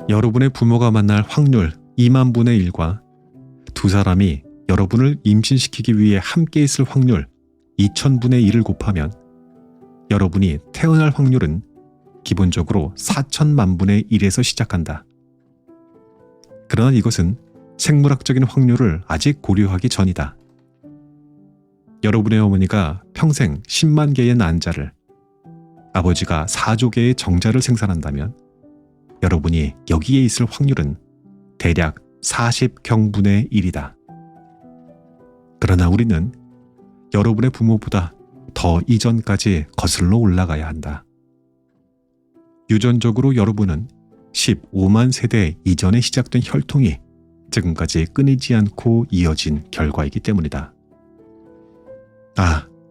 여러분의 부모가 만날 확률 2만 분의 1과 두 사람이 여러분을 임신시키기 위해 함께 있을 확률 2,000분의 1을 곱하면 여러분이 태어날 확률은 기본적으로 4천만 분의 1에서 시작한다. 그러나 이것은 생물학적인 확률을 아직 고려하기 전이다. 여러분의 어머니가 평생 10만 개의 난자를, 아버지가 4조 개의 정자를 생산한다면 여러분이 여기에 있을 확률은 대략 40경분의 1이다. 그러나 우리는 여러분의 부모보다 더 이전까지 거슬러 올라가야 한다. 유전적으로 여러분은 15만 세대 이전에 시작된 혈통이 지금까지 끊이지 않고 이어진 결과이기 때문이다.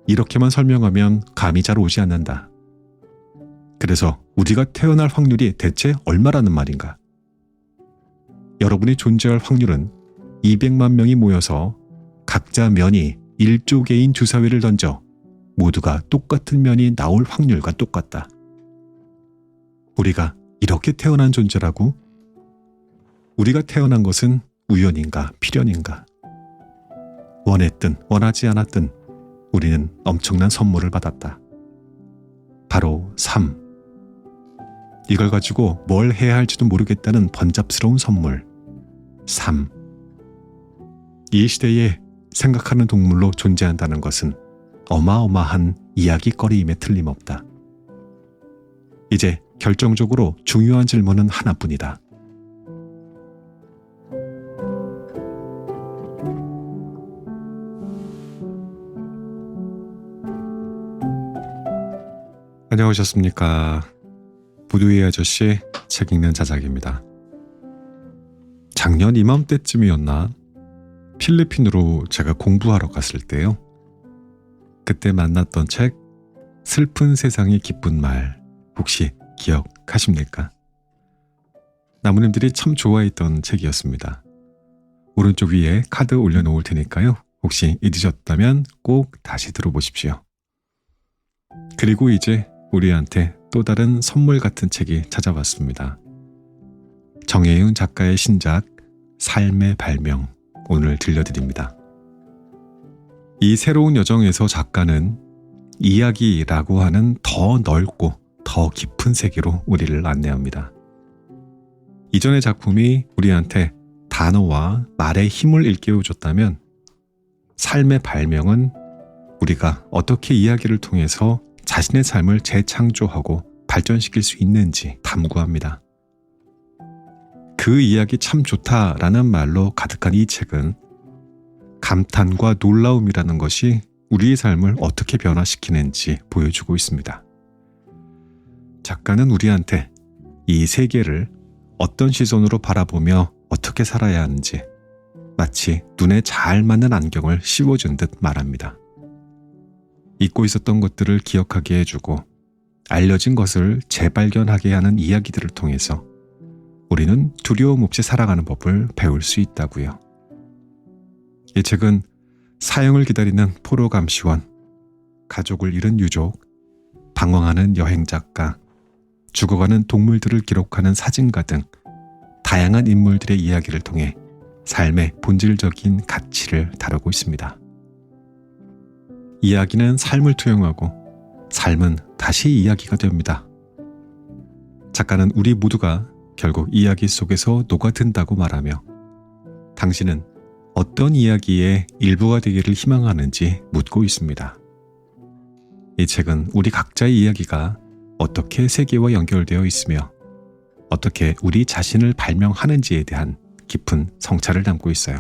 이렇게만 설명하면 감이 잘 오지 않는다. 그래서 우리가 태어날 확률이 대체 얼마라는 말인가? 여러분이 존재할 확률은 200만 명이 모여서 각자 면이 1조 개인 주사위를 던져 모두가 똑같은 면이 나올 확률과 똑같다. 우리가 이렇게 태어난 존재라고? 우리가 태어난 것은 우연인가 필연인가? 원했든 원하지 않았든 우리는 엄청난 선물을 받았다. 바로 삶. 이걸 가지고 뭘 해야 할지도 모르겠다는 번잡스러운 선물. 삶. 이 시대에 생각하는 동물로 존재한다는 것은 어마어마한 이야기거리임에 틀림없다. 이제 결정적으로 중요한 질문은 하나뿐이다. 안녕하셨습니까? 부두의 아저씨 책 읽는 자작입니다. 작년 이맘때쯤이었나 필리핀으로 제가 공부하러 갔을 때요. 그때 만났던 책 슬픈 세상이 기쁜 말 혹시 기억하십니까? 나무님들이 참 좋아했던 책이었습니다. 오른쪽 위에 카드 올려놓을 테니까요. 혹시 잊으셨다면 꼭 다시 들어보십시오. 그리고 이제 우리한테 또 다른 선물 같은 책이 찾아왔습니다. 정혜윤 작가의 신작 삶의 발명 오늘 들려드립니다. 이 새로운 여정에서 작가는 이야기라고 하는 더 넓고 더 깊은 세계로 우리를 안내합니다. 이전의 작품이 우리한테 단어와 말의 힘을 일깨워줬다면 삶의 발명은 우리가 어떻게 이야기를 통해서 자신의 삶을 재창조하고 발전시킬 수 있는지 탐구합니다. 그 이야기 참 좋다라는 말로 가득한 이 책은 감탄과 놀라움이라는 것이 우리의 삶을 어떻게 변화시키는지 보여주고 있습니다. 작가는 우리한테 이 세계를 어떤 시선으로 바라보며 어떻게 살아야 하는지 마치 눈에 잘 맞는 안경을 씌워준 듯 말합니다. 잊고 있었던 것들을 기억하게 해주고 알려진 것을 재발견하게 하는 이야기들을 통해서 우리는 두려움 없이 살아가는 법을 배울 수 있다고요. 이 책은 사형을 기다리는 포로 감시원, 가족을 잃은 유족, 방황하는 여행작가, 죽어가는 동물들을 기록하는 사진가 등 다양한 인물들의 이야기를 통해 삶의 본질적인 가치를 다루고 있습니다. 이야기는 삶을 투영하고 삶은 다시 이야기가 됩니다. 작가는 우리 모두가 결국 이야기 속에서 녹아든다고 말하며 당신은 어떤 이야기의 일부가 되기를 희망하는지 묻고 있습니다. 이 책은 우리 각자의 이야기가 어떻게 세계와 연결되어 있으며 어떻게 우리 자신을 발명하는지에 대한 깊은 성찰을 담고 있어요.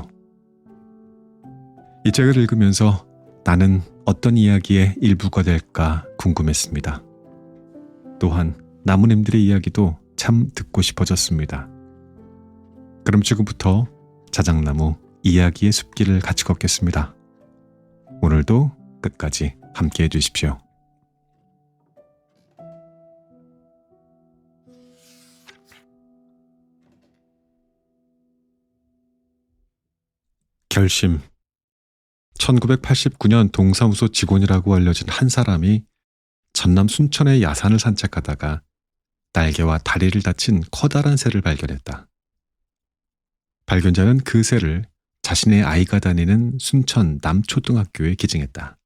이 책을 읽으면서 나는 어떤 이야기의 일부가 될까 궁금했습니다. 또한 나무님들의 이야기도 참 듣고 싶어졌습니다. 그럼 지금부터 자작나무 이야기의 숲길을 같이 걷겠습니다. 오늘도 끝까지 함께해 주십시오. 결심. 1989년 동사무소 직원이라고 알려진 한 사람이 전남 순천의 야산을 산책하다가 날개와 다리를 다친 커다란 새를 발견했다. 발견자는 그 새를 자신의 아이가 다니는 순천 남초등학교에 기증했다.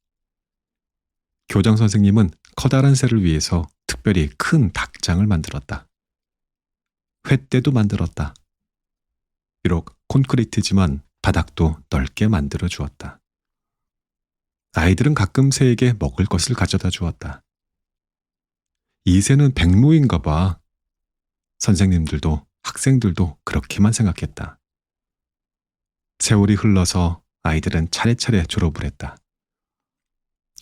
교장 선생님은 커다란 새를 위해서 특별히 큰 닭장을 만들었다. 횃대도 만들었다. 비록 콘크리트지만 바닥도 넓게 만들어 주었다. 아이들은 가끔 새에게 먹을 것을 가져다 주었다. 이 새는 백로인가 봐. 선생님들도 학생들도 그렇게만 생각했다. 세월이 흘러서 아이들은 차례차례 졸업을 했다.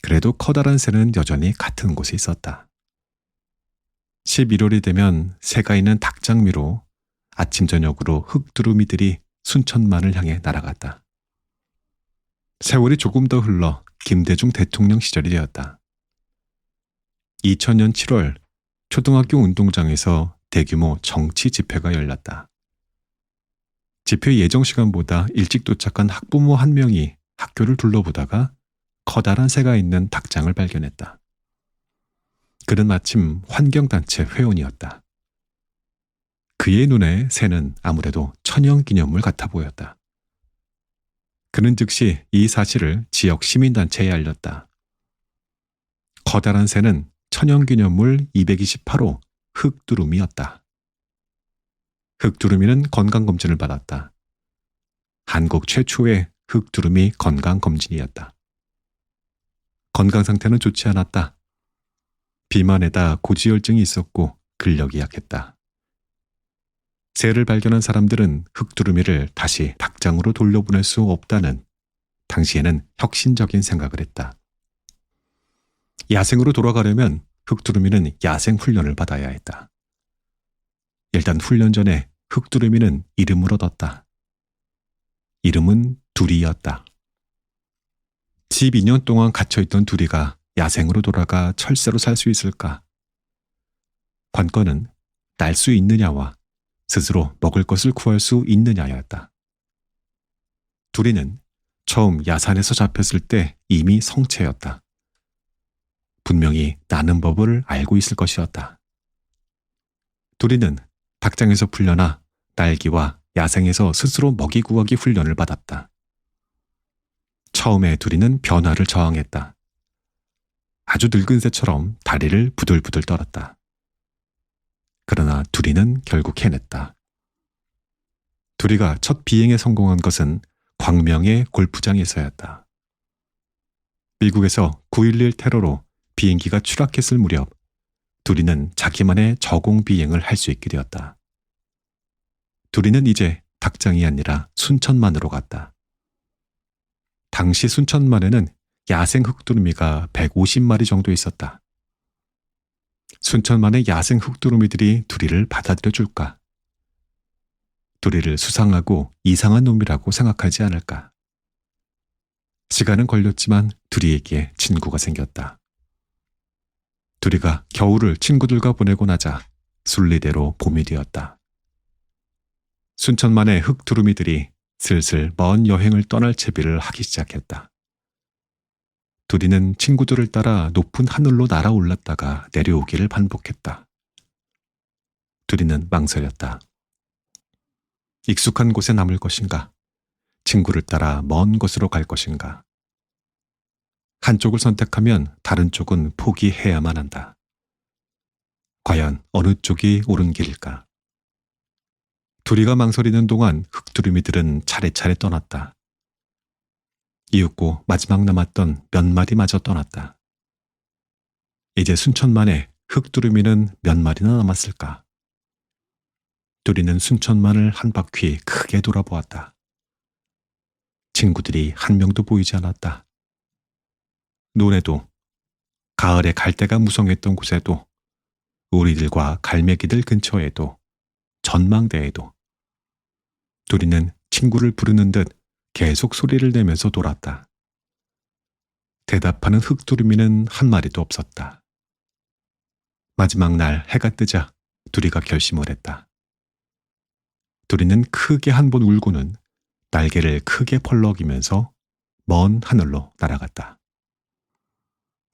그래도 커다란 새는 여전히 같은 곳에 있었다. 11월이 되면 새가 있는 닭장 위로 아침 저녁으로 흑두루미들이 순천만을 향해 날아갔다. 세월이 조금 더 흘러 김대중 대통령 시절이 되었다. 2000년 7월 초등학교 운동장에서 대규모 정치 집회가 열렸다. 집회 예정 시간보다 일찍 도착한 학부모 한 명이 학교를 둘러보다가 커다란 새가 있는 닭장을 발견했다. 그는 마침 환경단체 회원이었다. 그의 눈에 새는 아무래도 천연기념물 같아 보였다. 그는 즉시 이 사실을 지역 시민단체에 알렸다. 커다란 새는 천연기념물 228호 흑두루미였다. 흑두루미는 건강검진을 받았다. 한국 최초의 흑두루미 건강검진이었다. 건강 상태는 좋지 않았다. 비만에다 고지혈증이 있었고 근력이 약했다. 새를 발견한 사람들은 흑두루미를 다시 닭장으로 돌려보낼 수 없다는 당시에는 혁신적인 생각을 했다. 야생으로 돌아가려면 흑두루미는 야생 훈련을 받아야 했다. 일단 훈련 전에 흑두루미는 이름을 얻었다. 이름은 두리였다. 12년 동안 갇혀있던 두리가 야생으로 돌아가 철새로 살 수 있을까? 관건은 날 수 있느냐와 스스로 먹을 것을 구할 수 있느냐였다. 두리는 처음 야산에서 잡혔을 때 이미 성체였다. 분명히 나는 법을 알고 있을 것이었다. 두리는 닭장에서 풀려나 날기와 야생에서 스스로 먹이 구하기 훈련을 받았다. 처음에 두리는 변화를 저항했다. 아주 늙은 새처럼 다리를 부들부들 떨었다. 그러나 두리는 결국 해냈다. 두리가 첫 비행에 성공한 것은 광명의 골프장에서였다. 미국에서 9.11 테러로 비행기가 추락했을 무렵 두리는 자기만의 저공 비행을 할 수 있게 되었다. 두리는 이제 닭장이 아니라 순천만으로 갔다. 당시 순천만에는 야생 흑두루미가 150마리 정도 있었다. 순천만의 야생 흑두루미들이 두리를 받아들여 줄까? 두리를 수상하고 이상한 놈이라고 생각하지 않을까? 시간은 걸렸지만 두리에게 친구가 생겼다. 두리가 겨울을 친구들과 보내고 나자 순리대로 봄이 되었다. 순천만의 흑두루미들이 슬슬 먼 여행을 떠날 채비를 하기 시작했다. 두리는 친구들을 따라 높은 하늘로 날아올랐다가 내려오기를 반복했다. 두리는 망설였다. 익숙한 곳에 남을 것인가? 친구를 따라 먼 곳으로 갈 것인가? 한쪽을 선택하면 다른 쪽은 포기해야만 한다. 과연 어느 쪽이 옳은 길일까? 두리가 망설이는 동안 흑두루미들은 차례차례 떠났다. 이윽고 마지막 남았던 몇 마리마저 떠났다. 이제 순천만에 흑두루미는 몇 마리나 남았을까? 두리는 순천만을 한 바퀴 크게 돌아보았다. 친구들이 한 명도 보이지 않았다. 논에도, 가을에 갈대가 무성했던 곳에도, 우리들과 갈매기들 근처에도, 전망대에도 두리는 친구를 부르는 듯 계속 소리를 내면서 돌았다. 대답하는 흑두루미는 한 마리도 없었다. 마지막 날 해가 뜨자 두리가 결심을 했다. 두리는 크게 한 번 울고는 날개를 크게 펄럭이면서 먼 하늘로 날아갔다.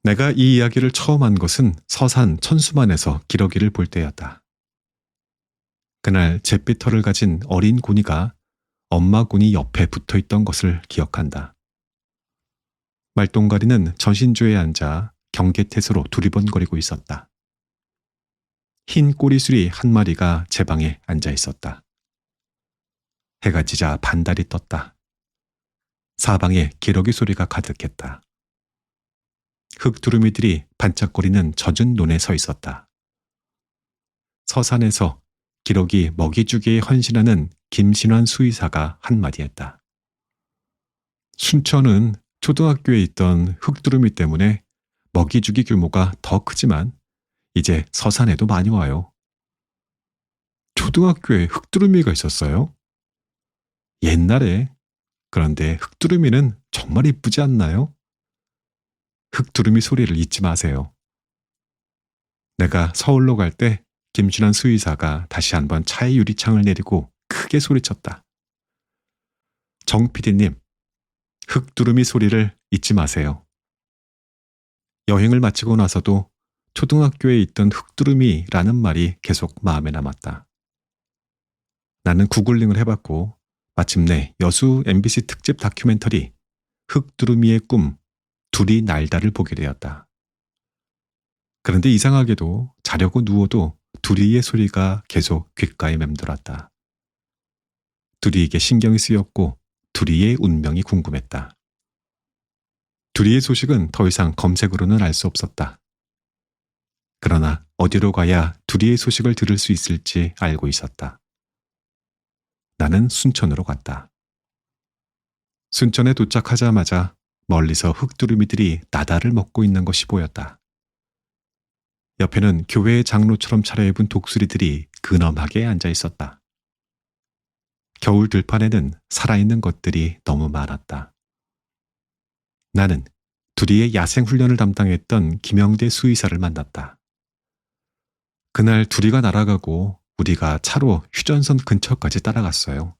내가 이 이야기를 처음 한 것은 서산 천수만에서 기러기를 볼 때였다. 그날 잿빛 털을 가진 어린 고니가 엄마 고니 옆에 붙어 있던 것을 기억한다. 말똥가리는 전신주에 앉아 경계태세로 두리번거리고 있었다. 흰 꼬리수리 한 마리가 제 방에 앉아 있었다. 해가 지자 반달이 떴다. 사방에 기러기 소리가 가득했다. 흙두루미들이 반짝거리는 젖은 논에 서 있었다. 서산에서 기러기 먹이주기에 헌신하는 김신환 수의사가 한마디 했다. 순천은 초등학교에 있던 흙두루미 때문에 먹이주기 규모가 더 크지만 이제 서산에도 많이 와요. 초등학교에 흙두루미가 있었어요? 옛날에. 그런데 흙두루미는 정말 이쁘지 않나요? 흙두루미 소리를 잊지 마세요. 내가 서울로 갈 때 김신환 수의사가 다시 한번 차의 유리창을 내리고 크게 소리쳤다. 정 PD님, 흙두루미 소리를 잊지 마세요. 여행을 마치고 나서도 초등학교에 있던 흙두루미라는 말이 계속 마음에 남았다. 나는 구글링을 해봤고 마침내 여수 MBC 특집 다큐멘터리 흙두루미의 꿈 둘이 날다를 보게 되었다. 그런데 이상하게도 자려고 누워도 두리의 소리가 계속 귓가에 맴돌았다. 두리에게 신경이 쓰였고 두리의 운명이 궁금했다. 두리의 소식은 더 이상 검색으로는 알 수 없었다. 그러나 어디로 가야 두리의 소식을 들을 수 있을지 알고 있었다. 나는 순천으로 갔다. 순천에 도착하자마자 멀리서 흙두루미들이 나다를 먹고 있는 것이 보였다. 옆에는 교회의 장로처럼 차려입은 독수리들이 근엄하게 앉아 있었다. 겨울 들판에는 살아있는 것들이 너무 많았다. 나는 두리의 야생훈련을 담당했던 김영대 수의사를 만났다. 그날 두리가 날아가고 우리가 차로 휴전선 근처까지 따라갔어요.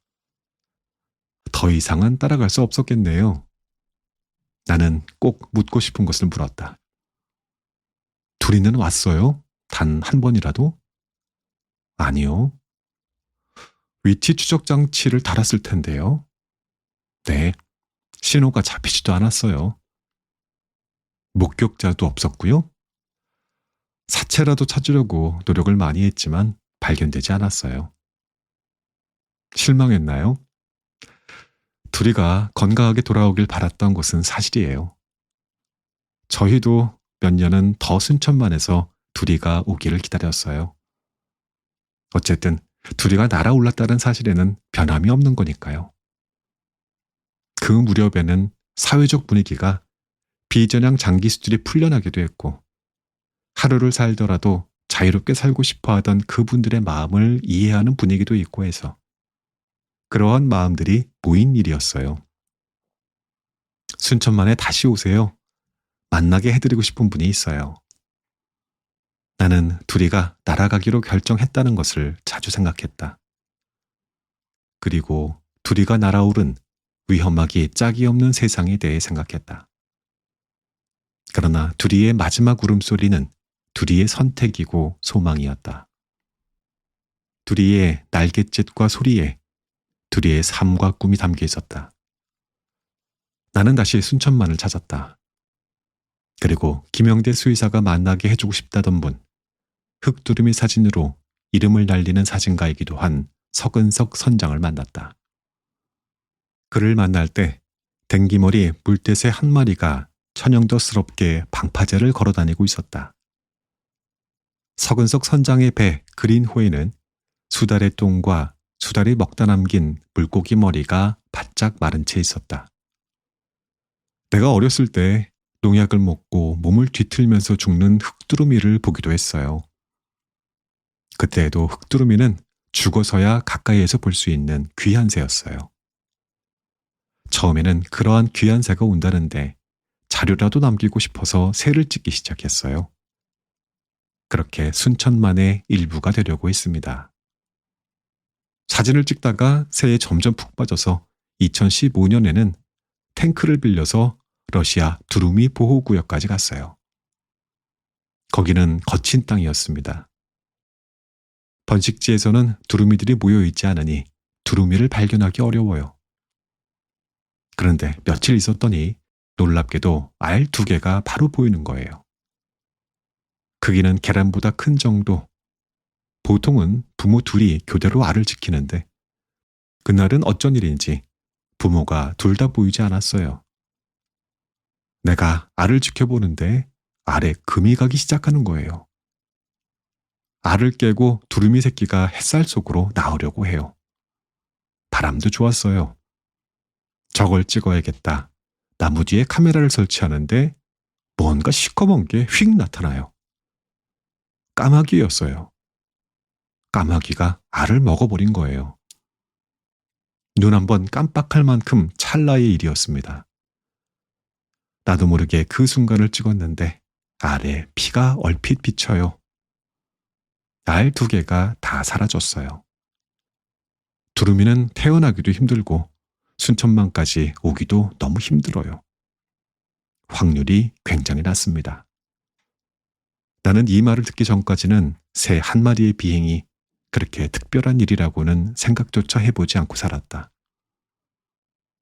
더 이상은 따라갈 수 없었겠네요. 나는 꼭 묻고 싶은 것을 물었다. 두리는 왔어요? 단 한 번이라도? 아니요. 위치 추적 장치를 달았을 텐데요. 네, 신호가 잡히지도 않았어요. 목격자도 없었고요. 사체라도 찾으려고 노력을 많이 했지만 발견되지 않았어요. 실망했나요? 두리가 건강하게 돌아오길 바랐던 것은 사실이에요. 저희도 몇 년은 더 순천만에서 두리가 오기를 기다렸어요. 어쨌든 두리가 날아올랐다는 사실에는 변함이 없는 거니까요. 그 무렵에는 사회적 분위기가 비전향 장기 수질이 풀려나기도 했고 하루를 살더라도 자유롭게 살고 싶어하던 그분들의 마음을 이해하는 분위기도 있고 해서 그러한 마음들이 모인 일이었어요. 순천만에 다시 오세요. 만나게 해드리고 싶은 분이 있어요. 나는 두리가 날아가기로 결정했다는 것을 자주 생각했다. 그리고 두리가 날아오른 위험하기 짝이 없는 세상에 대해 생각했다. 그러나 두리의 마지막 울음소리는 두리의 선택이고 소망이었다. 두리의 날갯짓과 소리에 두리의 삶과 꿈이 담겨 있었다. 나는 다시 순천만을 찾았다. 그리고 김영대 수의사가 만나게 해주고 싶다던 분, 흙두루미 사진으로 이름을 날리는 사진가이기도 한 서근석 선장을 만났다. 그를 만날 때 댕기머리 물대새 한 마리가 천연덕스럽게 방파제를 걸어다니고 있었다. 서근석 선장의 배 그린호에는 수달의 똥과 수달이 먹다 남긴 물고기 머리가 바짝 마른 채 있었다. 내가 어렸을 때 농약을 먹고 몸을 뒤틀면서 죽는 흙두루미를 보기도 했어요. 그때에도 흙두루미는 죽어서야 가까이에서 볼 수 있는 귀한 새였어요. 처음에는 그러한 귀한 새가 온다는데 자료라도 남기고 싶어서 새를 찍기 시작했어요. 그렇게 순천만의 일부가 되려고 했습니다. 사진을 찍다가 새에 점점 푹 빠져서 2015년에는 탱크를 빌려서 러시아 두루미 보호구역까지 갔어요. 거기는 거친 땅이었습니다. 번식지에서는 두루미들이 모여 있지 않으니 두루미를 발견하기 어려워요. 그런데 며칠 있었더니 놀랍게도 알 2개가 바로 보이는 거예요. 크기는 계란보다 큰 정도. 보통은 부모 둘이 교대로 알을 지키는데 그날은 어쩐 일인지 부모가 둘 다 보이지 않았어요. 내가 알을 지켜보는데 알에 금이 가기 시작하는 거예요. 알을 깨고 두루미 새끼가 햇살 속으로 나오려고 해요. 바람도 좋았어요. 저걸 찍어야겠다. 나무 뒤에 카메라를 설치하는데 뭔가 시커먼 게 휙 나타나요. 까마귀였어요. 까마귀가 알을 먹어버린 거예요. 눈 한번 깜빡할 만큼 찰나의 일이었습니다. 나도 모르게 그 순간을 찍었는데 알에 피가 얼핏 비쳐요. 알 2개가 다 사라졌어요. 두루미는 태어나기도 힘들고 순천만까지 오기도 너무 힘들어요. 확률이 굉장히 낮습니다. 나는 이 말을 듣기 전까지는 새 한 마리의 비행이 그렇게 특별한 일이라고는 생각조차 해보지 않고 살았다.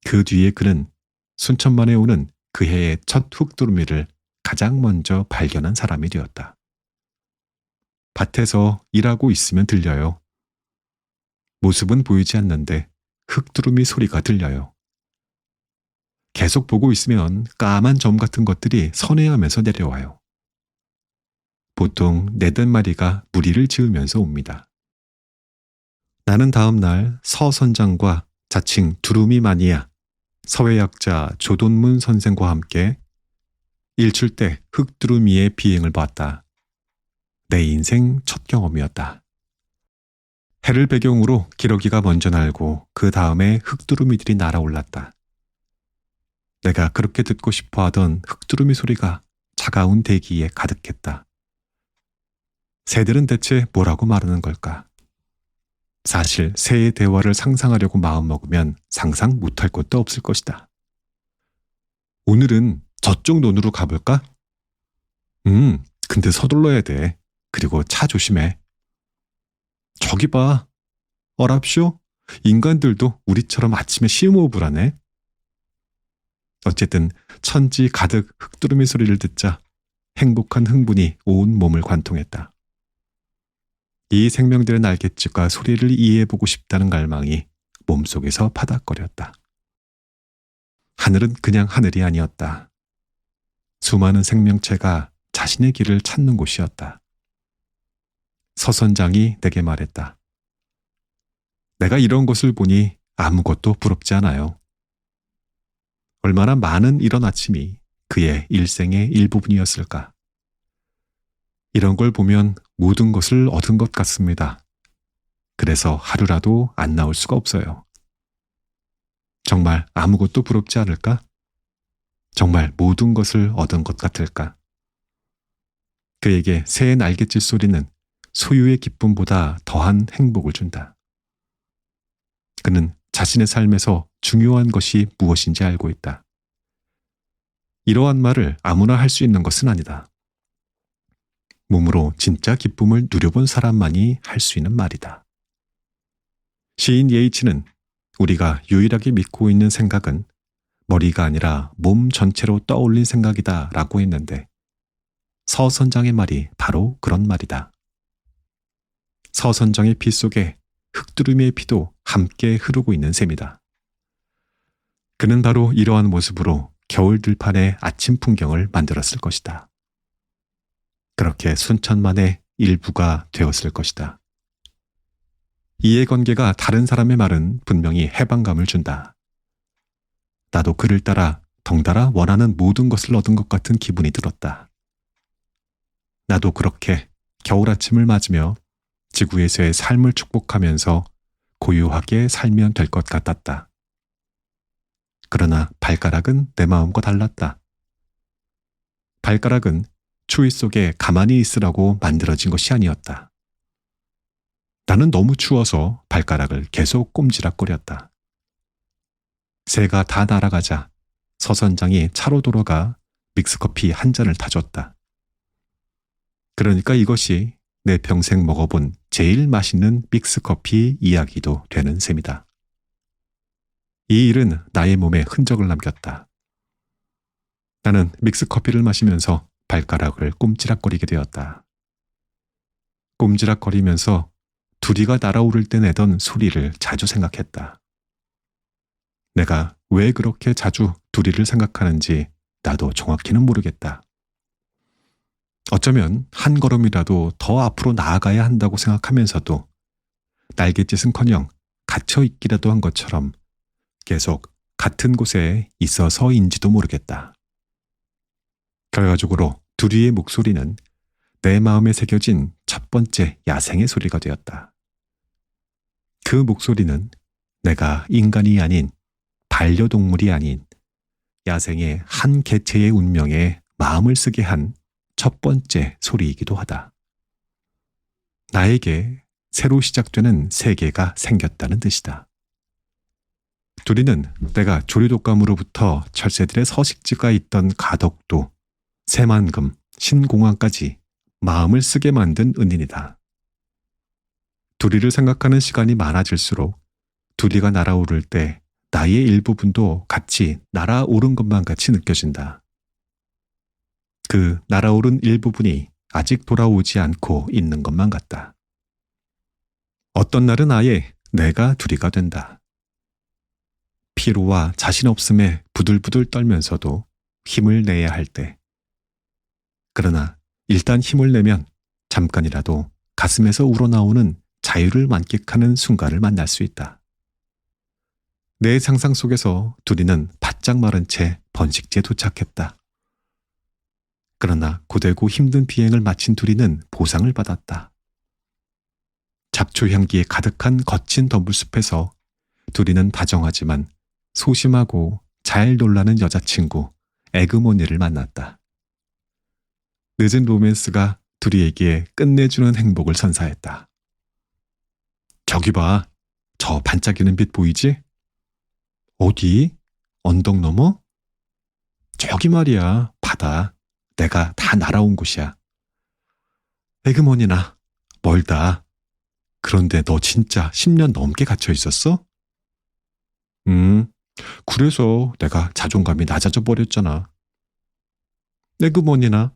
그 뒤에 그는 순천만에 오는 그 해의 첫 흙두루미를 가장 먼저 발견한 사람이 되었다. 밭에서 일하고 있으면 들려요. 모습은 보이지 않는데 흙두루미 소리가 들려요. 계속 보고 있으면 까만 점 같은 것들이 선회하면서 내려와요. 보통 4~5마리가 무리를 지으면서 옵니다. 나는 다음 날 서 선장과 자칭 두루미 마니아 서회학자 조돈문 선생과 함께 일출대 흙두루미의 비행을 봤다. 내 인생 첫 경험이었다. 해를 배경으로 기러기가 먼저 날고 그 다음에 흙두루미들이 날아올랐다. 내가 그렇게 듣고 싶어 하던 흙두루미 소리가 차가운 대기에 가득했다. 새들은 대체 뭐라고 말하는 걸까? 사실 새의 대화를 상상하려고 마음먹으면 상상 못할 것도 없을 것이다. 오늘은 저쪽 논으로 가볼까? 근데 서둘러야 돼. 그리고 차 조심해. 저기 봐. 어랍쇼? 인간들도 우리처럼 아침에 심호흡을 하네. 어쨌든 천지 가득 흙두루미 소리를 듣자 행복한 흥분이 온 몸을 관통했다. 이 생명들의 날갯짓과 소리를 이해해보고 싶다는 갈망이 몸속에서 파닥거렸다. 하늘은 그냥 하늘이 아니었다. 수많은 생명체가 자신의 길을 찾는 곳이었다. 서 선장이 내게 말했다. 내가 이런 것을 보니 아무것도 부럽지 않아요. 얼마나 많은 이런 아침이 그의 일생의 일부분이었을까. 이런 걸 보면 모든 것을 얻은 것 같습니다. 그래서 하루라도 안 나올 수가 없어요. 정말 아무것도 부럽지 않을까? 정말 모든 것을 얻은 것 같을까? 그에게 새의 날갯짓 소리는 소유의 기쁨보다 더한 행복을 준다. 그는 자신의 삶에서 중요한 것이 무엇인지 알고 있다. 이러한 말을 아무나 할 수 있는 것은 아니다. 몸으로 진짜 기쁨을 누려본 사람만이 할 수 있는 말이다. 시인 예이츠는 우리가 유일하게 믿고 있는 생각은 머리가 아니라 몸 전체로 떠올린 생각이다 라고 했는데 서 선장의 말이 바로 그런 말이다. 서 선장의 피 속에 흙두루미의 피도 함께 흐르고 있는 셈이다. 그는 바로 이러한 모습으로 겨울 들판의 아침 풍경을 만들었을 것이다. 그렇게 순천만의 일부가 되었을 것이다. 이해관계가 다른 사람의 말은 분명히 해방감을 준다. 나도 그를 따라 덩달아 원하는 모든 것을 얻은 것 같은 기분이 들었다. 나도 그렇게 겨울 아침을 맞으며 지구에서의 삶을 축복하면서 고요하게 살면 될 것 같았다. 그러나 발가락은 내 마음과 달랐다. 발가락은 추위 속에 가만히 있으라고 만들어진 것이 아니었다. 나는 너무 추워서 발가락을 계속 꼼지락거렸다. 새가 다 날아가자 서 선장이 차로 돌아가 믹스커피 한 잔을 타줬다. 그러니까 이것이 내 평생 먹어본 제일 맛있는 믹스커피 이야기도 되는 셈이다. 이 일은 나의 몸에 흔적을 남겼다. 나는 믹스커피를 마시면서 발가락을 꼼지락거리게 되었다. 꼼지락거리면서 두리가 날아오를 때 내던 소리를 자주 생각했다. 내가 왜 그렇게 자주 두리를 생각하는지 나도 정확히는 모르겠다. 어쩌면 한 걸음이라도 더 앞으로 나아가야 한다고 생각하면서도 날갯짓은커녕 갇혀있기라도 한 것처럼 계속 같은 곳에 있어서인지도 모르겠다. 결과적으로 두리의 목소리는 내 마음에 새겨진 첫 번째 야생의 소리가 되었다. 그 목소리는 내가 인간이 아닌 반려동물이 아닌 야생의 한 개체의 운명에 마음을 쓰게 한 첫 번째 소리이기도 하다. 나에게 새로 시작되는 세계가 생겼다는 뜻이다. 두리는 내가 조류독감으로부터 철새들의 서식지가 있던 가덕도, 새만금, 신공항까지 마음을 쓰게 만든 은인이다. 두리를 생각하는 시간이 많아질수록 두리가 날아오를 때 나의 일부분도 같이 날아오른 것만 같이 느껴진다. 그 날아오른 일부분이 아직 돌아오지 않고 있는 것만 같다. 어떤 날은 아예 내가 두리가 된다. 피로와 자신 없음에 부들부들 떨면서도 힘을 내야 할 때. 그러나 일단 힘을 내면 잠깐이라도 가슴에서 우러나오는 자유를 만끽하는 순간을 만날 수 있다. 내 상상 속에서 두리는 바짝 마른 채 번식지에 도착했다. 그러나 고되고 힘든 비행을 마친 두리는 보상을 받았다. 잡초 향기에 가득한 거친 덤불숲에서 두리는 다정하지만 소심하고 잘 놀라는 여자친구 에그모니를 만났다. 늦은 로맨스가 두리에게 끝내주는 행복을 선사했다. 저기 봐, 저 반짝이는 빛 보이지? 어디? 언덕 너머? 저기 말이야, 바다. 내가 다 날아온 곳이야. 에그머니나, 멀다. 그런데 너 진짜 10년 넘게 갇혀 있었어? 그래서 내가 자존감이 낮아져 버렸잖아. 에그머니나,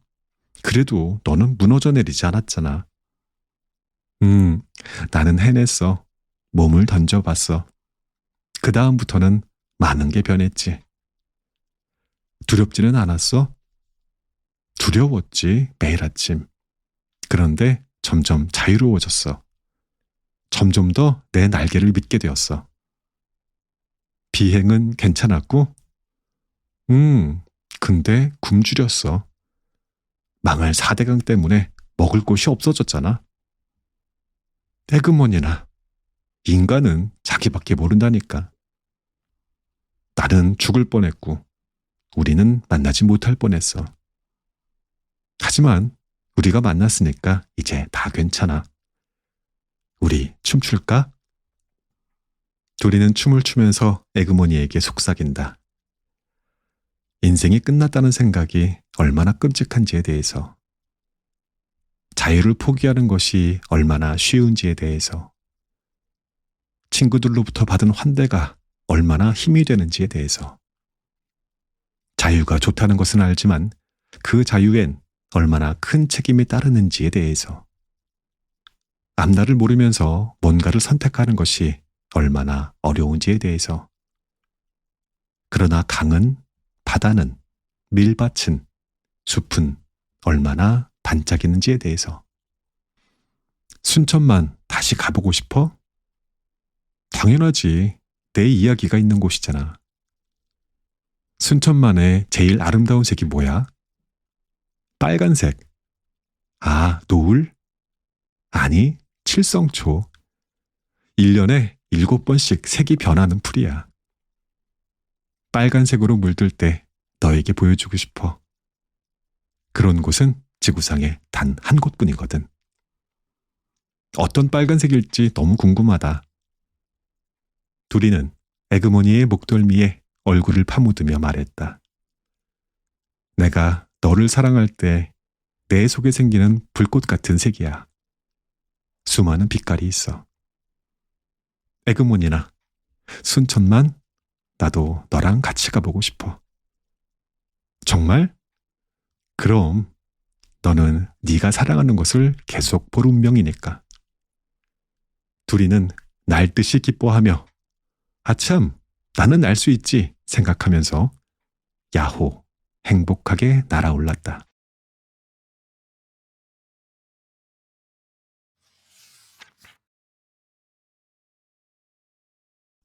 그래도 너는 무너져 내리지 않았잖아. 나는 해냈어. 몸을 던져봤어. 그 다음부터는 많은 게 변했지. 두렵지는 않았어? 두려웠지, 매일 아침. 그런데 점점 자유로워졌어. 점점 더 내 날개를 믿게 되었어. 비행은 괜찮았고? 근데 굶주렸어. 망할 4대강 때문에 먹을 곳이 없어졌잖아. 에그머니나, 인간은 자기밖에 모른다니까. 나는 죽을 뻔했고, 우리는 만나지 못할 뻔했어. 하지만 우리가 만났으니까 이제 다 괜찮아. 우리 춤출까? 두리는 춤을 추면서 에그머니에게 속삭인다. 인생이 끝났다는 생각이 얼마나 끔찍한지에 대해서, 자유를 포기하는 것이 얼마나 쉬운지에 대해서, 친구들로부터 받은 환대가 얼마나 힘이 되는지에 대해서, 자유가 좋다는 것은 알지만 그 자유엔 얼마나 큰 책임이 따르는지에 대해서, 앞날을 모르면서 뭔가를 선택하는 것이 얼마나 어려운지에 대해서, 그러나 강은, 바다는, 밀밭은, 숲은 얼마나 반짝이는지에 대해서. 순천만 다시 가보고 싶어? 당연하지. 내 이야기가 있는 곳이잖아. 순천만의 제일 아름다운 색이 뭐야? 빨간색. 아, 노을? 아니, 칠성초. 1년에 7번씩 색이 변하는 풀이야. 빨간색으로 물들 때 너에게 보여주고 싶어. 그런 곳은 지구상에 단 한 곳뿐이거든. 어떤 빨간색일지 너무 궁금하다. 두리는 에그머니의 목덜미에 얼굴을 파묻으며 말했다. 내가 너를 사랑할 때 내 속에 생기는 불꽃 같은 색이야. 수많은 빛깔이 있어. 에그몬이나 순천만 나도 너랑 같이 가보고 싶어. 정말? 그럼 너는 네가 사랑하는 것을 계속 볼 운명이니까. 둘이는 날듯이 기뻐하며 아참 나는 날 수 있지 생각하면서 야호 행복하게 날아올랐다.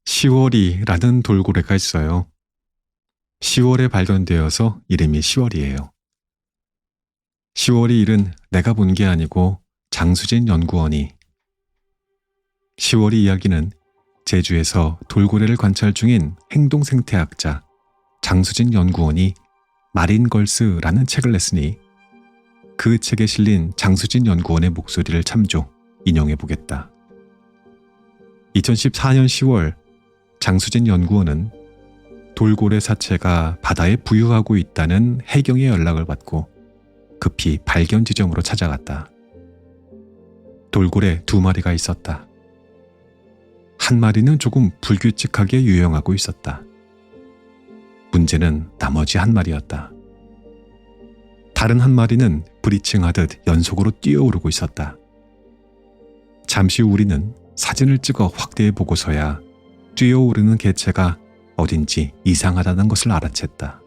시월이라는 돌고래가 있어요. 10월에 발견되어서 이름이 시월이에요. 시월이 일은 내가 본 게 아니고 장수진 연구원이. 시월이 이야기는 제주에서 돌고래를 관찰 중인 행동생태학자 장수진 연구원이 마린걸스라는 책을 냈으니 그 책에 실린 장수진 연구원의 목소리를 참조, 인용해 보겠다. 2014년 10월 장수진 연구원은 돌고래 사체가 바다에 부유하고 있다는 해경의 연락을 받고 급히 발견 지점으로 찾아갔다. 돌고래 2마리가 있었다. 한 마리는 조금 불규칙하게 유영하고 있었다. 문제는 나머지 한 마리였다. 다른 한 마리는 브리칭하듯 연속으로 뛰어오르고 있었다. 잠시 후 우리는 사진을 찍어 확대해 보고서야 뛰어오르는 개체가 어딘지 이상하다는 것을 알아챘다.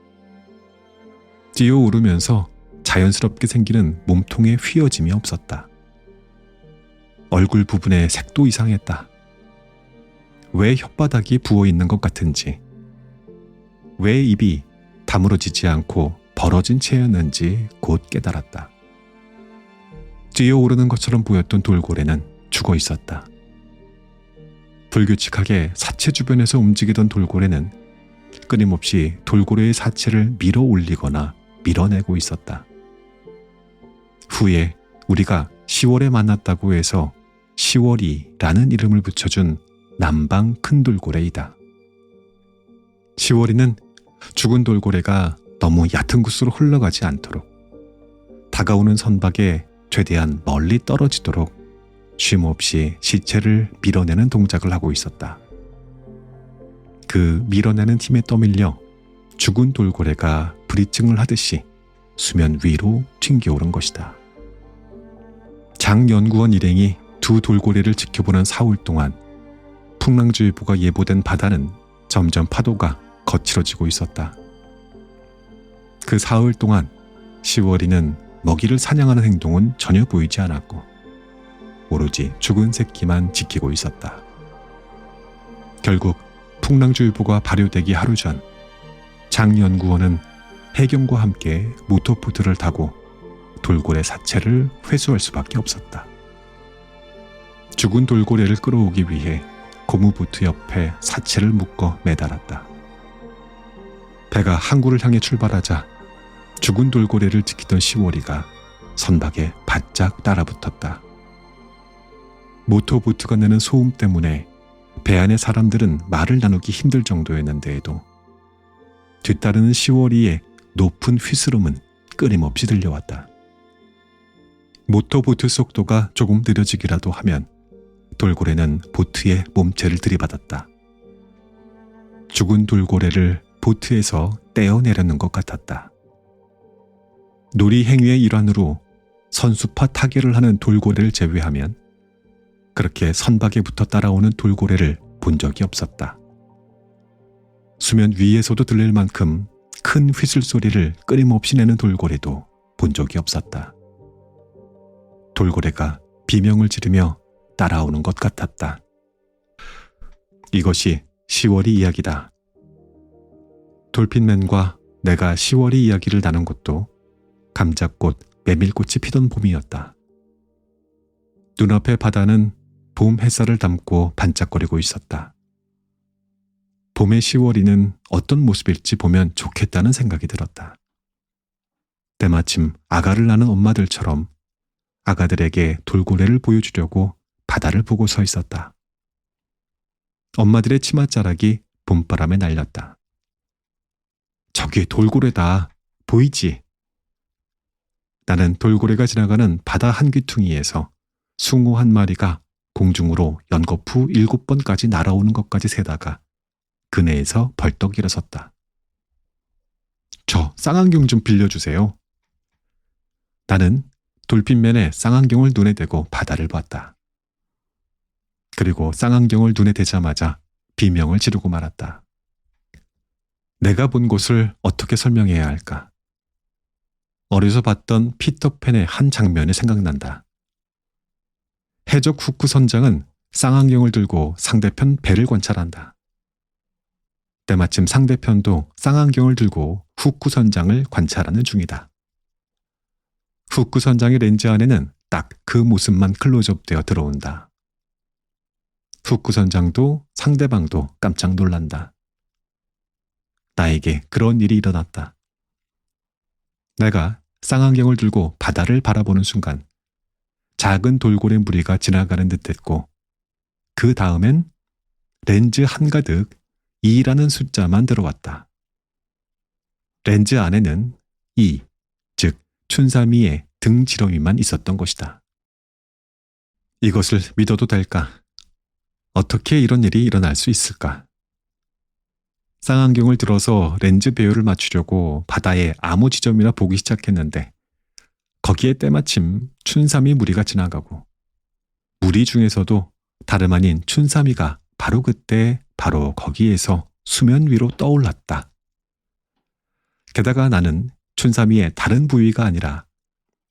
뛰어오르면서 자연스럽게 생기는 몸통에 휘어짐이 없었다. 얼굴 부분의 색도 이상했다. 왜 혓바닥이 부어있는 것 같은지, 왜 입이 다물어지지 않고 벌어진 채였는지 곧 깨달았다. 뛰어오르는 것처럼 보였던 돌고래는 죽어 있었다. 불규칙하게 사체 주변에서 움직이던 돌고래는 끊임없이 돌고래의 사체를 밀어 올리거나 밀어내고 있었다. 후에 우리가 10월에 만났다고 해서 10월이라는 이름을 붙여준 남방 큰 돌고래이다. 10월이는 죽은 돌고래가 너무 얕은 곳으로 흘러가지 않도록 다가오는 선박에 최대한 멀리 떨어지도록 쉼없이 시체를 밀어내는 동작을 하고 있었다. 그 밀어내는 힘에 떠밀려 죽은 돌고래가 브리칭을 하듯이 수면 위로 튕겨오른 것이다. 장 연구원 일행이 두 돌고래를 지켜보는 사흘 동안 풍랑주의보가 예보된 바다는 점점 파도가 거칠어지고 있었다. 그 사흘 동안 시월이는 먹이를 사냥하는 행동은 전혀 보이지 않았고 오로지 죽은 새끼만 지키고 있었다. 결국 풍랑주의보가 발효되기 하루 전 장 연구원은 해경과 함께 모터보트를 타고 돌고래 사체를 회수할 수밖에 없었다. 죽은 돌고래를 끌어오기 위해 고무보트 옆에 사체를 묶어 매달았다. 배가 항구를 향해 출발하자 죽은 돌고래를 지키던 시월이가 선박에 바짝 따라붙었다. 모터보트가 내는 소음 때문에 배 안의 사람들은 말을 나누기 힘들 정도였는데에도 뒤따르는 시월이의 높은 휘스름은 끊임없이 들려왔다. 모터보트 속도가 조금 느려지기라도 하면 돌고래는 보트에 몸체를 들이받았다. 죽은 돌고래를 보트에서 떼어내려는 것 같았다. 놀이 행위의 일환으로 선수파 타결을 하는 돌고래를 제외하면 그렇게 선박에 붙어 따라오는 돌고래를 본 적이 없었다. 수면 위에서도 들릴 만큼 큰 휘슬 소리를 끊임없이 내는 돌고래도 본 적이 없었다. 돌고래가 비명을 지르며 따라오는 것 같았다. 이것이 10월이 이야기다. 돌핀맨과 내가 10월이 이야기를 나눈 것도 감자꽃, 메밀꽃이 피던 봄이었다. 눈앞의 바다는 봄 햇살을 담고 반짝거리고 있었다. 봄의 10월이는 어떤 모습일지 보면 좋겠다는 생각이 들었다. 때마침 아가를 낳은 엄마들처럼 아가들에게 돌고래를 보여주려고 바다를 보고 서 있었다. 엄마들의 치맛자락이 봄바람에 날렸다. 저기 돌고래다. 보이지? 나는 돌고래가 지나가는 바다 한 귀퉁이에서 숭어 한 마리가 공중으로 연거푸 7번까지 날아오는 것까지 세다가 그네에서 벌떡 일어섰다. 저 쌍안경 좀 빌려주세요. 나는 돌핀맨의 쌍안경을 눈에 대고 바다를 봤다. 그리고 쌍안경을 눈에 대자마자 비명을 지르고 말았다. 내가 본 곳을 어떻게 설명해야 할까? 어려서 봤던 피터팬의 한 장면이 생각난다. 해적 후크 선장은 쌍안경을 들고 상대편 배를 관찰한다. 때마침 상대편도 쌍안경을 들고 후크 선장을 관찰하는 중이다. 후크 선장의 렌즈 안에는 딱 그 모습만 클로즈업되어 들어온다. 후크 선장도 상대방도 깜짝 놀란다. 나에게 그런 일이 일어났다. 내가 쌍안경을 들고 바다를 바라보는 순간 작은 돌고래 무리가 지나가는 듯했고 그 다음엔 렌즈 한가득 2라는 숫자만 들어왔다. 렌즈 안에는 2, 즉 춘삼이의 등 지렁이만 있었던 것이다. 이것을 믿어도 될까? 어떻게 이런 일이 일어날 수 있을까? 쌍안경을 들어서 렌즈 배열을 맞추려고 바다의 아무 지점이나 보기 시작했는데 거기에 때마침 춘삼이 무리가 지나가고 무리 중에서도 다름 아닌 춘삼이가 바로 그때 바로 거기에서 수면 위로 떠올랐다. 게다가 나는 춘삼이의 다른 부위가 아니라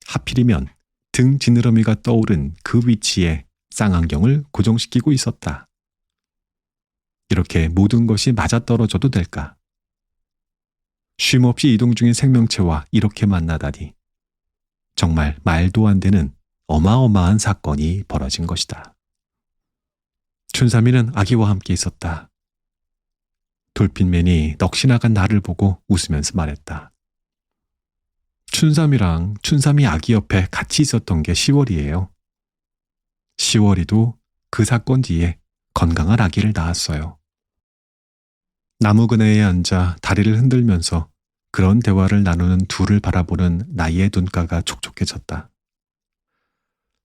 하필이면 등 지느러미가 떠오른 그 위치에 쌍안경을 고정시키고 있었다. 이렇게 모든 것이 맞아떨어져도 될까? 쉼없이 이동 중인 생명체와 이렇게 만나다니 정말 말도 안 되는 어마어마한 사건이 벌어진 것이다. 춘삼이는 아기와 함께 있었다. 돌핀맨이 넋이 나간 나를 보고 웃으면서 말했다. 춘삼이랑 춘삼이 아기 옆에 같이 있었던 게 10월이에요. 10월이도 그 사건 뒤에 건강한 아기를 낳았어요. 나무 그네에 앉아 다리를 흔들면서 그런 대화를 나누는 둘을 바라보는 나의 눈가가 촉촉해졌다.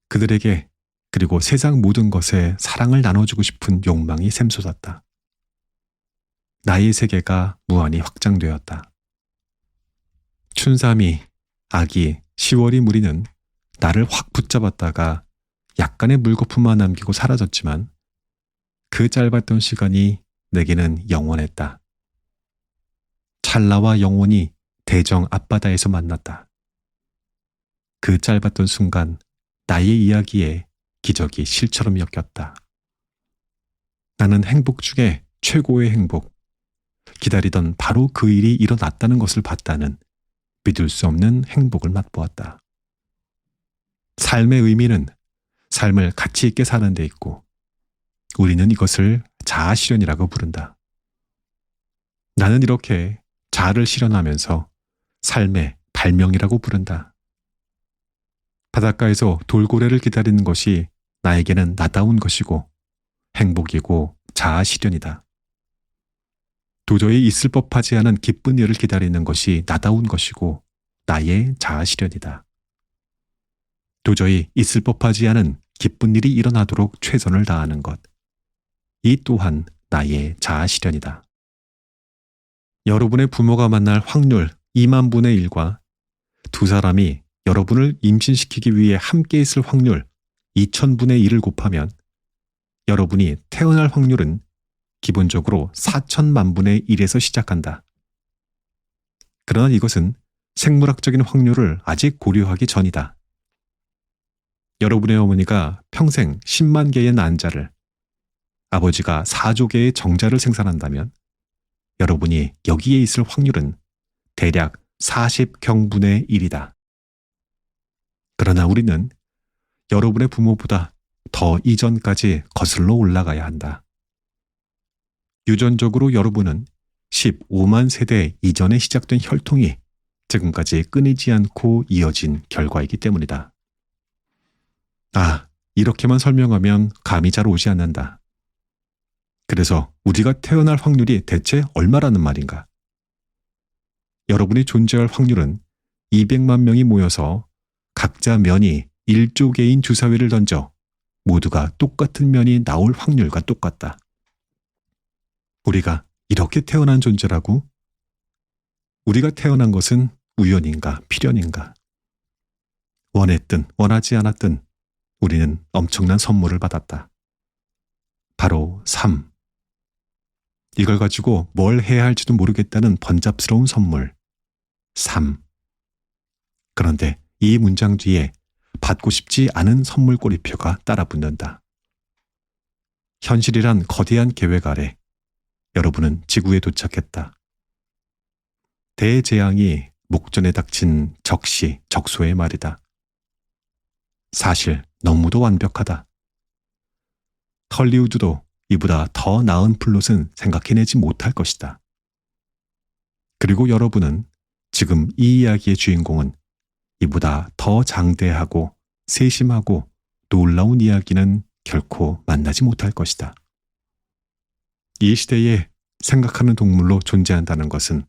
그들에게 그리고 세상 모든 것에 사랑을 나눠주고 싶은 욕망이 샘솟았다. 나의 세계가 무한히 확장되었다. 춘삼이, 아기, 10월이 무리는 나를 확 붙잡았다가 약간의 물거품만 남기고 사라졌지만 그 짧았던 시간이 내게는 영원했다. 찰나와 영원히 대정 앞바다에서 만났다. 그 짧았던 순간 나의 이야기에 기적이 실처럼 엮였다. 나는 행복 중에 최고의 행복, 기다리던 바로 그 일이 일어났다는 것을 봤다는 믿을 수 없는 행복을 맛보았다. 삶의 의미는 삶을 가치 있게 사는 데 있고 우리는 이것을 자아실현이라고 부른다. 나는 이렇게 자아를 실현하면서 삶의 발명이라고 부른다. 바닷가에서 돌고래를 기다리는 것이 나에게는 나다운 것이고 행복이고 자아실현이다. 도저히 있을 법하지 않은 기쁜 일을 기다리는 것이 나다운 것이고 나의 자아실현이다. 도저히 있을 법하지 않은 기쁜 일이 일어나도록 최선을 다하는 것. 이 또한 나의 자아실현이다. 여러분의 부모가 만날 확률 2만 분의 1과 두 사람이 여러분을 임신시키기 위해 함께 있을 확률 2000분의 1을 곱하면 여러분이 태어날 확률은 기본적으로 4천만 분의 1에서 시작한다. 그러나 이것은 생물학적인 확률을 아직 고려하기 전이다. 여러분의 어머니가 평생 10만 개의 난자를, 아버지가 4조 개의 정자를 생산한다면 여러분이 여기에 있을 확률은 대략 40경분의 1이다. 그러나 우리는 여러분의 부모보다 더 이전까지 거슬러 올라가야 한다. 유전적으로 여러분은 15만 세대 이전에 시작된 혈통이 지금까지 끊이지 않고 이어진 결과이기 때문이다. 이렇게만 설명하면 감이 잘 오지 않는다. 그래서 우리가 태어날 확률이 대체 얼마라는 말인가? 여러분이 존재할 확률은 200만 명이 모여서 각자 면이 1조 개인 주사위를 던져 모두가 똑같은 면이 나올 확률과 똑같다. 우리가 이렇게 태어난 존재라고? 우리가 태어난 것은 우연인가 필연인가? 원했든 원하지 않았든 우리는 엄청난 선물을 받았다. 바로 삶. 이걸 가지고 뭘 해야 할지도 모르겠다는 번잡스러운 선물. 삶. 그런데 이 문장 뒤에 받고 싶지 않은 선물 꼬리표가 따라 붙는다. 현실이란 거대한 계획 아래 여러분은 지구에 도착했다. 대재앙이 목전에 닥친 적시, 적소의 말이다. 사실 너무도 완벽하다. 헐리우드도 이보다 더 나은 플롯은 생각해내지 못할 것이다. 그리고 여러분은 지금 이 이야기의 주인공은 이보다 더 장대하고 세심하고 놀라운 이야기는 결코 만나지 못할 것이다. 이 시대에 생각하는 동물로 존재한다는 것은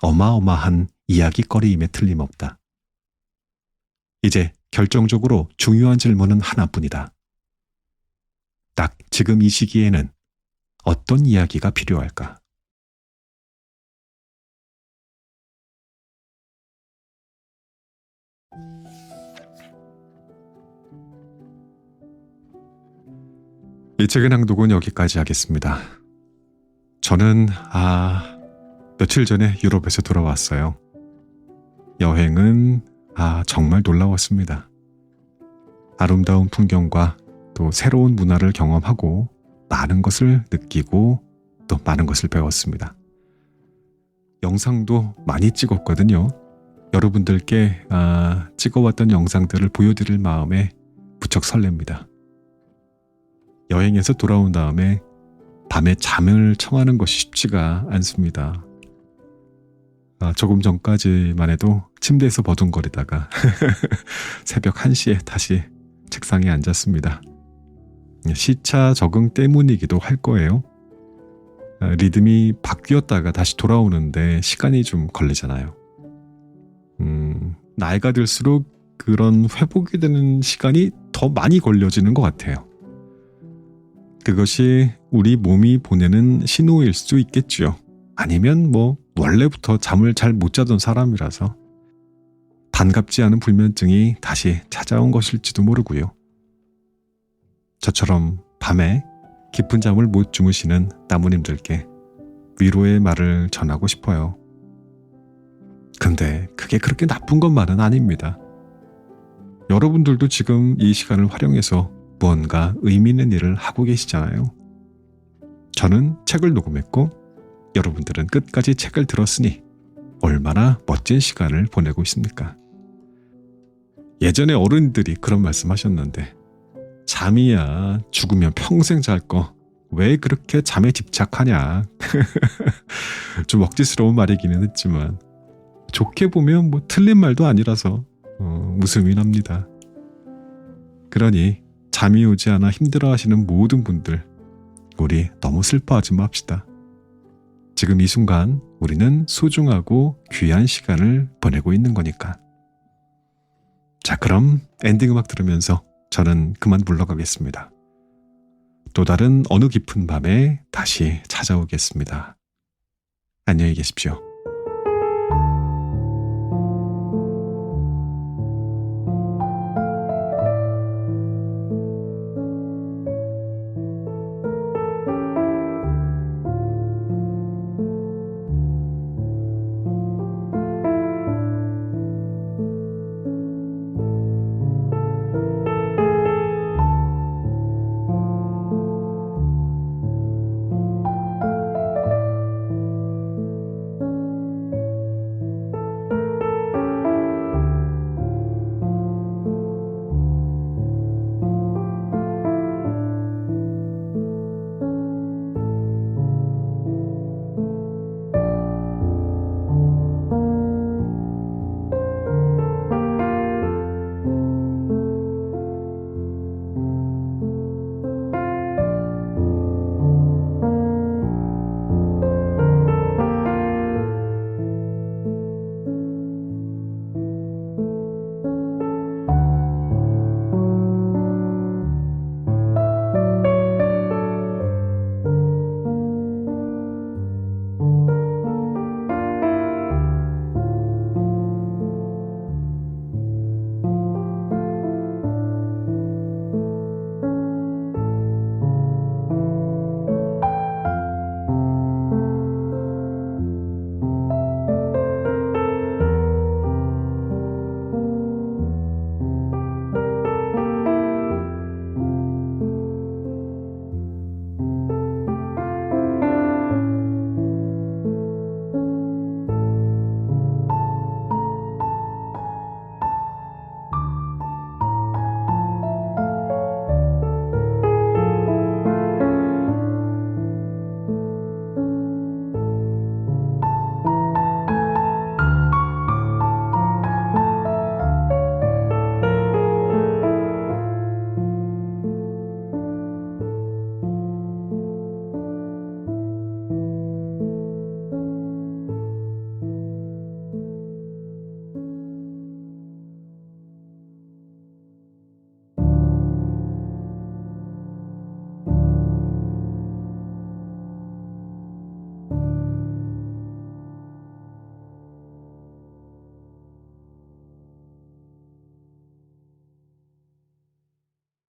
어마어마한 이야기거리임에 틀림없다. 이제 결정적으로 중요한 질문은 하나뿐이다. 딱 지금 이 시기에는 어떤 이야기가 필요할까? 이 책의 낭독은 여기까지 하겠습니다. 저는 며칠 전에 유럽에서 돌아왔어요. 여행은 정말 놀라웠습니다. 아름다운 풍경과 또 새로운 문화를 경험하고 많은 것을 느끼고 또 많은 것을 배웠습니다. 영상도 많이 찍었거든요. 여러분들께 찍어왔던 영상들을 보여드릴 마음에 무척 설렙니다. 여행에서 돌아온 다음에 밤에 잠을 청하는 것이 쉽지가 않습니다. 조금 전까지만 해도 침대에서 버둥거리다가 새벽 1시에 다시 책상에 앉았습니다. 시차 적응 때문이기도 할 거예요. 리듬이 바뀌었다가 다시 돌아오는데 시간이 좀 걸리잖아요. 나이가 들수록 그런 회복이 되는 시간이 더 많이 걸려지는 것 같아요. 그것이 우리 몸이 보내는 신호일 수도 있겠죠. 아니면 원래부터 잠을 잘 못 자던 사람이라서 반갑지 않은 불면증이 다시 찾아온 것일지도 모르고요. 저처럼 밤에 깊은 잠을 못 주무시는 나무님들께 위로의 말을 전하고 싶어요. 근데 그게 그렇게 나쁜 것만은 아닙니다. 여러분들도 지금 이 시간을 활용해서 무언가 의미 있는 일을 하고 계시잖아요. 저는 책을 녹음했고 여러분들은 끝까지 책을 들었으니 얼마나 멋진 시간을 보내고 있습니까? 예전에 어른들이 그런 말씀하셨는데 잠이야 죽으면 평생 잘 거 왜 그렇게 잠에 집착하냐. 좀 억지스러운 말이기는 했지만 좋게 보면 틀린 말도 아니라서 웃음이 납니다. 그러니 잠이 오지 않아 힘들어하시는 모든 분들, 우리 너무 슬퍼하지 맙시다. 지금 이 순간 우리는 소중하고 귀한 시간을 보내고 있는 거니까. 자, 그럼 엔딩 음악 들으면서 저는 그만 물러가겠습니다. 또 다른 어느 깊은 밤에 다시 찾아오겠습니다. 안녕히 계십시오.